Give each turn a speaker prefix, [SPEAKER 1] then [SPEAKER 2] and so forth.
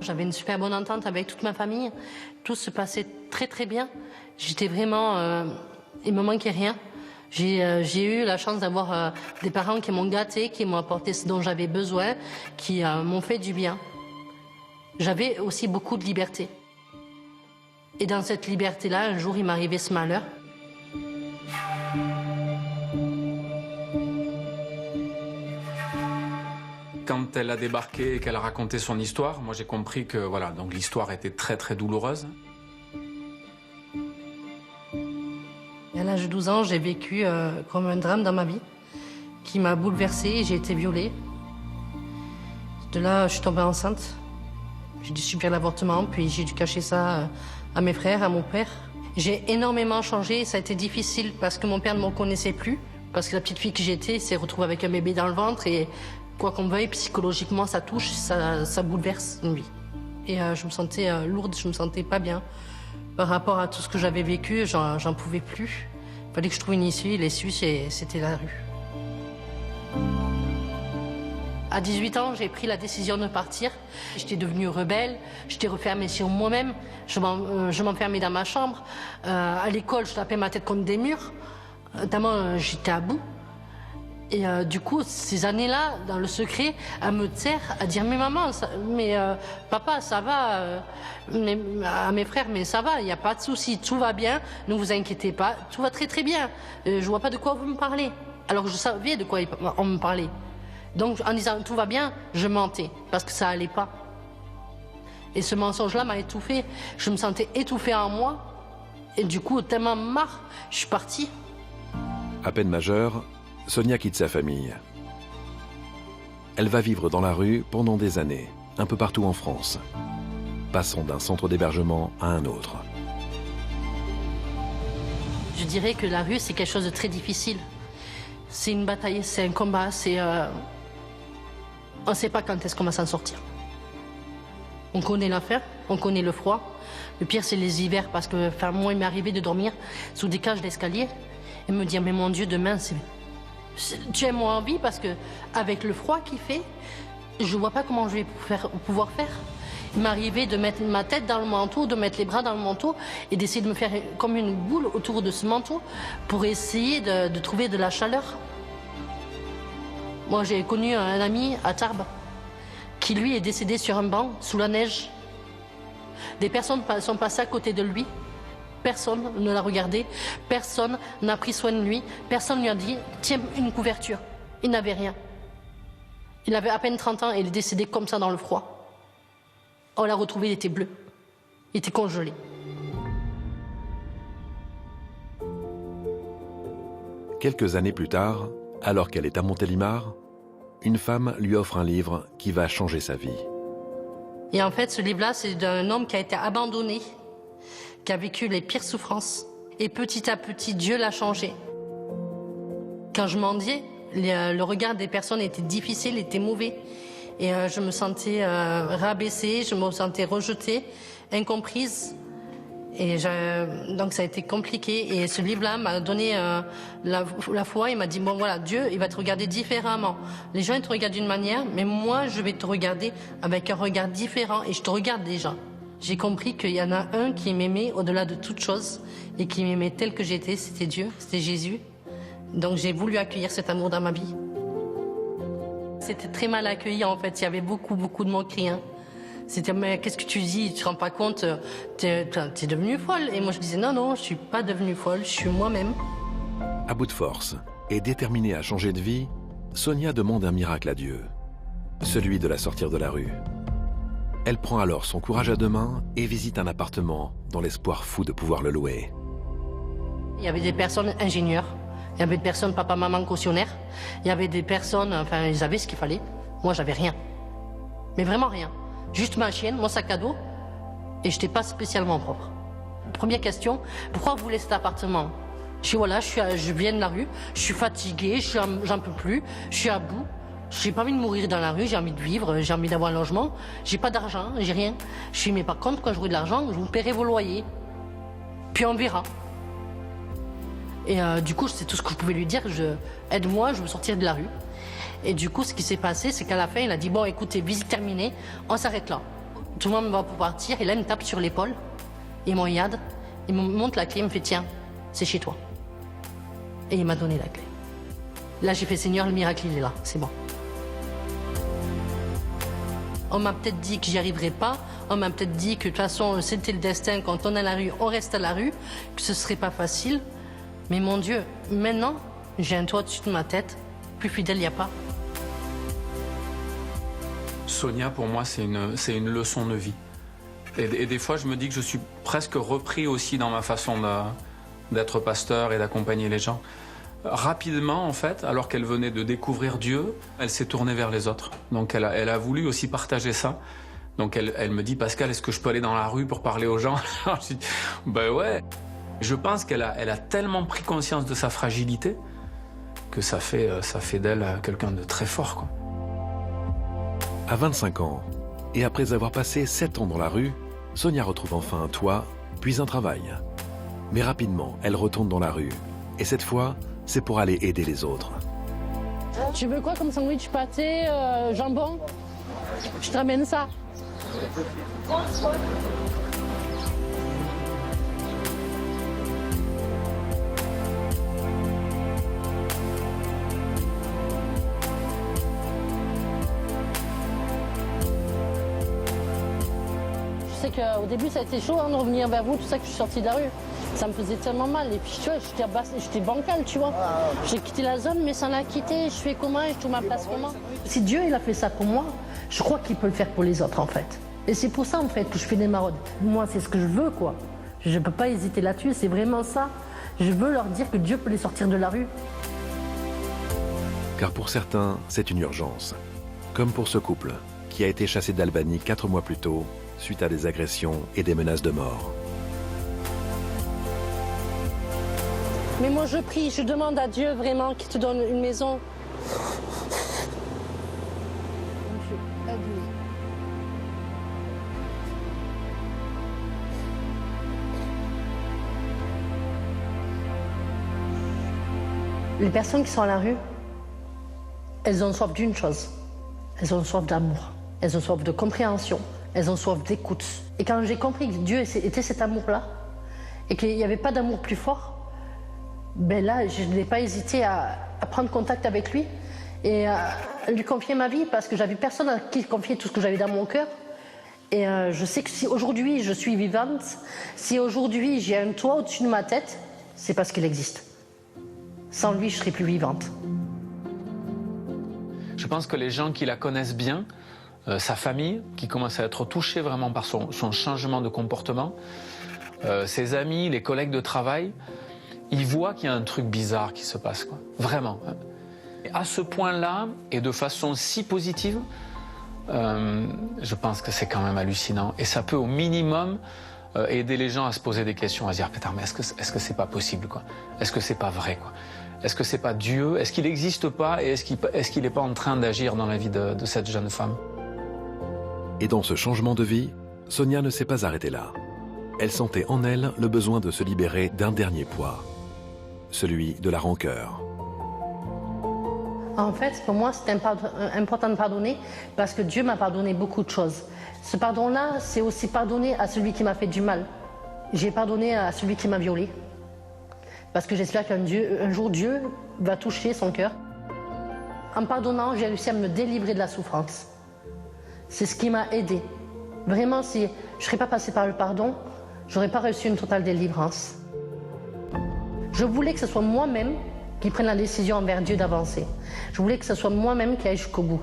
[SPEAKER 1] j'avais une super bonne entente avec toute ma famille. Tout se passait très très bien. J'étais vraiment... il me manquait rien. J'ai eu la chance d'avoir des parents qui m'ont gâtée, qui m'ont apporté ce dont j'avais besoin, qui m'ont fait du bien. J'avais aussi beaucoup de liberté. Et dans cette liberté-là, un jour, il m'arrivait ce malheur.
[SPEAKER 2] Quand elle a débarqué et qu'elle a raconté son histoire, moi j'ai compris que voilà, donc l'histoire était très très douloureuse.
[SPEAKER 1] Et à l'âge de 12 ans, j'ai vécu comme un drame dans ma vie qui m'a bouleversée. J'ai été violée. De là, je suis tombée enceinte. J'ai dû subir l'avortement, puis j'ai dû cacher ça à mes frères, à mon père. J'ai énormément changé. Ça a été difficile parce que mon père ne me reconnaissait plus. Parce que la petite fille que j'étais s'est retrouvée avec un bébé dans le ventre. Et quoi qu'on veuille, psychologiquement, ça touche, ça bouleverse une vie. Et je me sentais lourde, je me sentais pas bien. Par rapport à tout ce que j'avais vécu, j'en pouvais plus. Il fallait que je trouve une issue. L'issue, c'était la rue. À 18 ans, j'ai pris la décision de partir. J'étais devenue rebelle, j'étais refermée sur moi-même, je m'enfermais dans ma chambre. À l'école, je tapais ma tête contre des murs. Notamment, j'étais à bout. Et du coup, ces années-là, dans le secret, à me taire, à dire « Mais maman, papa, ça va à mes frères, mais ça va, il n'y a pas de souci, tout va bien, ne vous inquiétez pas, tout va très très bien. Je vois pas de quoi vous me parlez. » Alors que je savais de quoi on me parlait. Donc, en disant « Tout va bien », je mentais, parce que ça allait pas. Et ce mensonge-là m'a étouffée. Je me sentais étouffée en moi. Et du coup, tellement marre, je suis partie.
[SPEAKER 3] À peine majeure, Sonia quitte sa famille. Elle va vivre dans la rue pendant des années, un peu partout en France, passant d'un centre d'hébergement à un autre.
[SPEAKER 1] Je dirais que la rue, c'est quelque chose de très difficile. C'est une bataille, c'est un combat, on ne sait pas quand est-ce qu'on va s'en sortir. On connaît l'affaire, on connaît le froid. Le pire, c'est les hivers, parce que moi, il m'est arrivé de dormir sous des cages d'escalier et me dire « Mais mon Dieu, demain, tu es moins en vie parce que avec le froid qu'il fait, je vois pas comment je vais pouvoir faire. » Il m'arrivait de mettre ma tête dans le manteau, de mettre les bras dans le manteau et d'essayer de me faire comme une boule autour de ce manteau pour essayer de trouver de la chaleur. Moi, j'ai connu un ami à Tarbes qui, lui, est décédé sur un banc sous la neige. Des personnes sont passées à côté de lui. Personne ne l'a regardé, personne n'a pris soin de lui, personne ne lui a dit « Tiens, une couverture ». Il n'avait rien. Il avait à peine 30 ans et il est décédé comme ça dans le froid. On l'a retrouvé, il était bleu. Il était congelé.
[SPEAKER 3] Quelques années plus tard, alors qu'elle est à Montélimar, une femme lui offre un livre qui va changer sa vie.
[SPEAKER 1] Et en fait, ce livre-là, c'est d'un homme qui a été abandonné, qui a vécu les pires souffrances. Et petit à petit, Dieu l'a changé. Quand je mendiais, le regard des personnes était difficile, était mauvais. Et je me sentais rabaissée, je me sentais rejetée, incomprise. Et donc ça a été compliqué. Et ce livre-là m'a donné la foi. Il m'a dit, bon voilà, Dieu, il va te regarder différemment. Les gens, ils te regardent d'une manière, mais moi, je vais te regarder avec un regard différent. Et je te regarde déjà. J'ai compris qu'il y en a un qui m'aimait au-delà de toute chose et qui m'aimait tel que j'étais, c'était Dieu, c'était Jésus. Donc j'ai voulu accueillir cet amour dans ma vie. C'était très mal accueilli en fait, il y avait beaucoup de moqueries. C'était « mais qu'est-ce que tu dis, tu te rends pas compte, t'es devenue folle ». Et moi je disais « non, je suis pas devenue folle, je suis moi-même ».
[SPEAKER 3] À bout de force et déterminée à changer de vie, Sonia demande un miracle à Dieu, celui de la sortir de la rue. Elle prend alors son courage à deux mains et visite un appartement dans l'espoir fou de pouvoir le louer.
[SPEAKER 1] Il y avait des personnes ingénieurs, il y avait des personnes papa-maman cautionnaires, il y avait des personnes, enfin ils avaient ce qu'il fallait. Moi j'avais rien, mais vraiment rien. Juste ma chienne, mon sac à dos, et je n'étais pas spécialement propre. Première question, pourquoi vous voulez cet appartement? Je dis voilà, je viens de la rue, je suis fatiguée, j'en peux plus, je suis à bout. J'ai pas envie de mourir dans la rue, j'ai envie de vivre, j'ai envie d'avoir un logement. J'ai pas d'argent, j'ai rien. Je dis mais par contre, quand j'aurai de l'argent, je vous paierai vos loyers. Puis on verra. Et du coup, c'est tout ce que je pouvais lui dire. Aide-moi, je veux sortir de la rue. Et du coup, ce qui s'est passé, c'est qu'à la fin, il a dit bon, écoutez, visite terminée, on s'arrête là. Tout le monde va pour partir, et là, il me tape sur l'épaule, il me regarde, il me montre la clé, il me fait, tiens, c'est chez toi. Et il m'a donné la clé. Là, j'ai fait, Seigneur, le miracle, il est là, c'est bon. On m'a peut-être dit que j'y arriverais pas, on m'a peut-être dit que de toute façon, c'était le destin, quand on est à la rue, on reste à la rue, que ce serait pas facile. Mais mon Dieu, maintenant, j'ai un toit au-dessus de ma tête, plus fidèle, il n'y a pas.
[SPEAKER 2] Sonia, pour moi, c'est une leçon de vie. Et des fois, je me dis que je suis presque repris aussi dans ma façon d'être pasteur et d'accompagner les gens. Rapidement, en fait, alors qu'elle venait de découvrir Dieu, elle s'est tournée vers les autres. Donc elle a voulu aussi partager ça. Donc elle me dit, Pascal, est-ce que je peux aller dans la rue pour parler aux gens? Alors, je dis, ben ouais. Je pense qu'elle a tellement pris conscience de sa fragilité que ça fait d'elle quelqu'un de très fort, quoi.
[SPEAKER 3] À 25 ans, et après avoir passé 7 ans dans la rue, Sonia retrouve enfin un toit, puis un travail. Mais rapidement, elle retourne dans la rue. Et cette fois, c'est pour aller aider les autres.
[SPEAKER 1] Tu veux quoi comme sandwich? Pâté, jambon? Je te ramène ça. Je sais qu'au début, ça a été chaud de revenir vers vous, tout ça, que je suis sortie de la rue. Ça me faisait tellement mal. Et puis, tu vois, j'étais bancale, tu vois. J'ai quitté la zone, mais ça l'a quitté. Je fais comment et je trouve ma place comment? Si Dieu, il a fait ça pour moi, je crois qu'il peut le faire pour les autres, en fait. Et c'est pour ça, en fait, que je fais des maraudes. Moi, c'est ce que je veux, quoi. Je ne peux pas hésiter là-dessus, c'est vraiment ça. Je veux leur dire que Dieu peut les sortir de la rue.
[SPEAKER 3] Car pour certains, c'est une urgence. Comme pour ce couple, qui a été chassé d'Albanie 4 mois plus tôt, suite à des agressions et des menaces de mort.
[SPEAKER 1] Mais moi, je prie, je demande à Dieu vraiment qu'il te donne une maison. Les personnes qui sont à la rue, elles ont soif d'une chose. Elles ont soif d'amour. Elles ont soif de compréhension. Elles ont soif d'écoute. Et quand j'ai compris que Dieu était cet amour-là, et qu'il n'y avait pas d'amour plus fort, ben là, je n'ai pas hésité à prendre contact avec lui et à lui confier ma vie, parce que j'avais personne à qui confier tout ce que j'avais dans mon cœur. Et je sais que si aujourd'hui je suis vivante, si aujourd'hui j'ai un toit au-dessus de ma tête, c'est parce qu'il existe. Sans lui, je ne serais plus vivante.
[SPEAKER 2] Je pense que les gens qui la connaissent bien, sa famille, qui commence à être touchée vraiment par son changement de comportement, ses amis, les collègues de travail, ils voient qu'il y a un truc bizarre qui se passe, quoi. Vraiment. Et à ce point-là, et de façon si positive, je pense que c'est quand même hallucinant. Et ça peut au minimum aider les gens à se poser des questions, à se dire, putain, mais est-ce que c'est pas possible, quoi? Est-ce que c'est pas vrai, quoi? Est-ce que c'est pas Dieu? Est-ce qu'il n'existe pas? Et est-ce qu'il n'est pas en train d'agir dans la vie de cette jeune femme?
[SPEAKER 3] Et dans ce changement de vie, Sonia ne s'est pas arrêtée là. Elle sentait en elle le besoin de se libérer d'un dernier poids, celui de la rancœur.
[SPEAKER 1] En fait, pour moi, c'est important de pardonner parce que Dieu m'a pardonné beaucoup de choses. Ce pardon-là, c'est aussi pardonner à celui qui m'a fait du mal. J'ai pardonné à celui qui m'a violée. Parce que j'espère qu'un jour, Dieu va toucher son cœur. En pardonnant, j'ai réussi à me délivrer de la souffrance. C'est ce qui m'a aidée. Vraiment, si je ne serais pas passée par le pardon, je n'aurais pas reçu une totale délivrance. Je voulais que ce soit moi-même qui prenne la décision envers Dieu d'avancer. Je voulais que ce soit moi-même qui aille jusqu'au bout.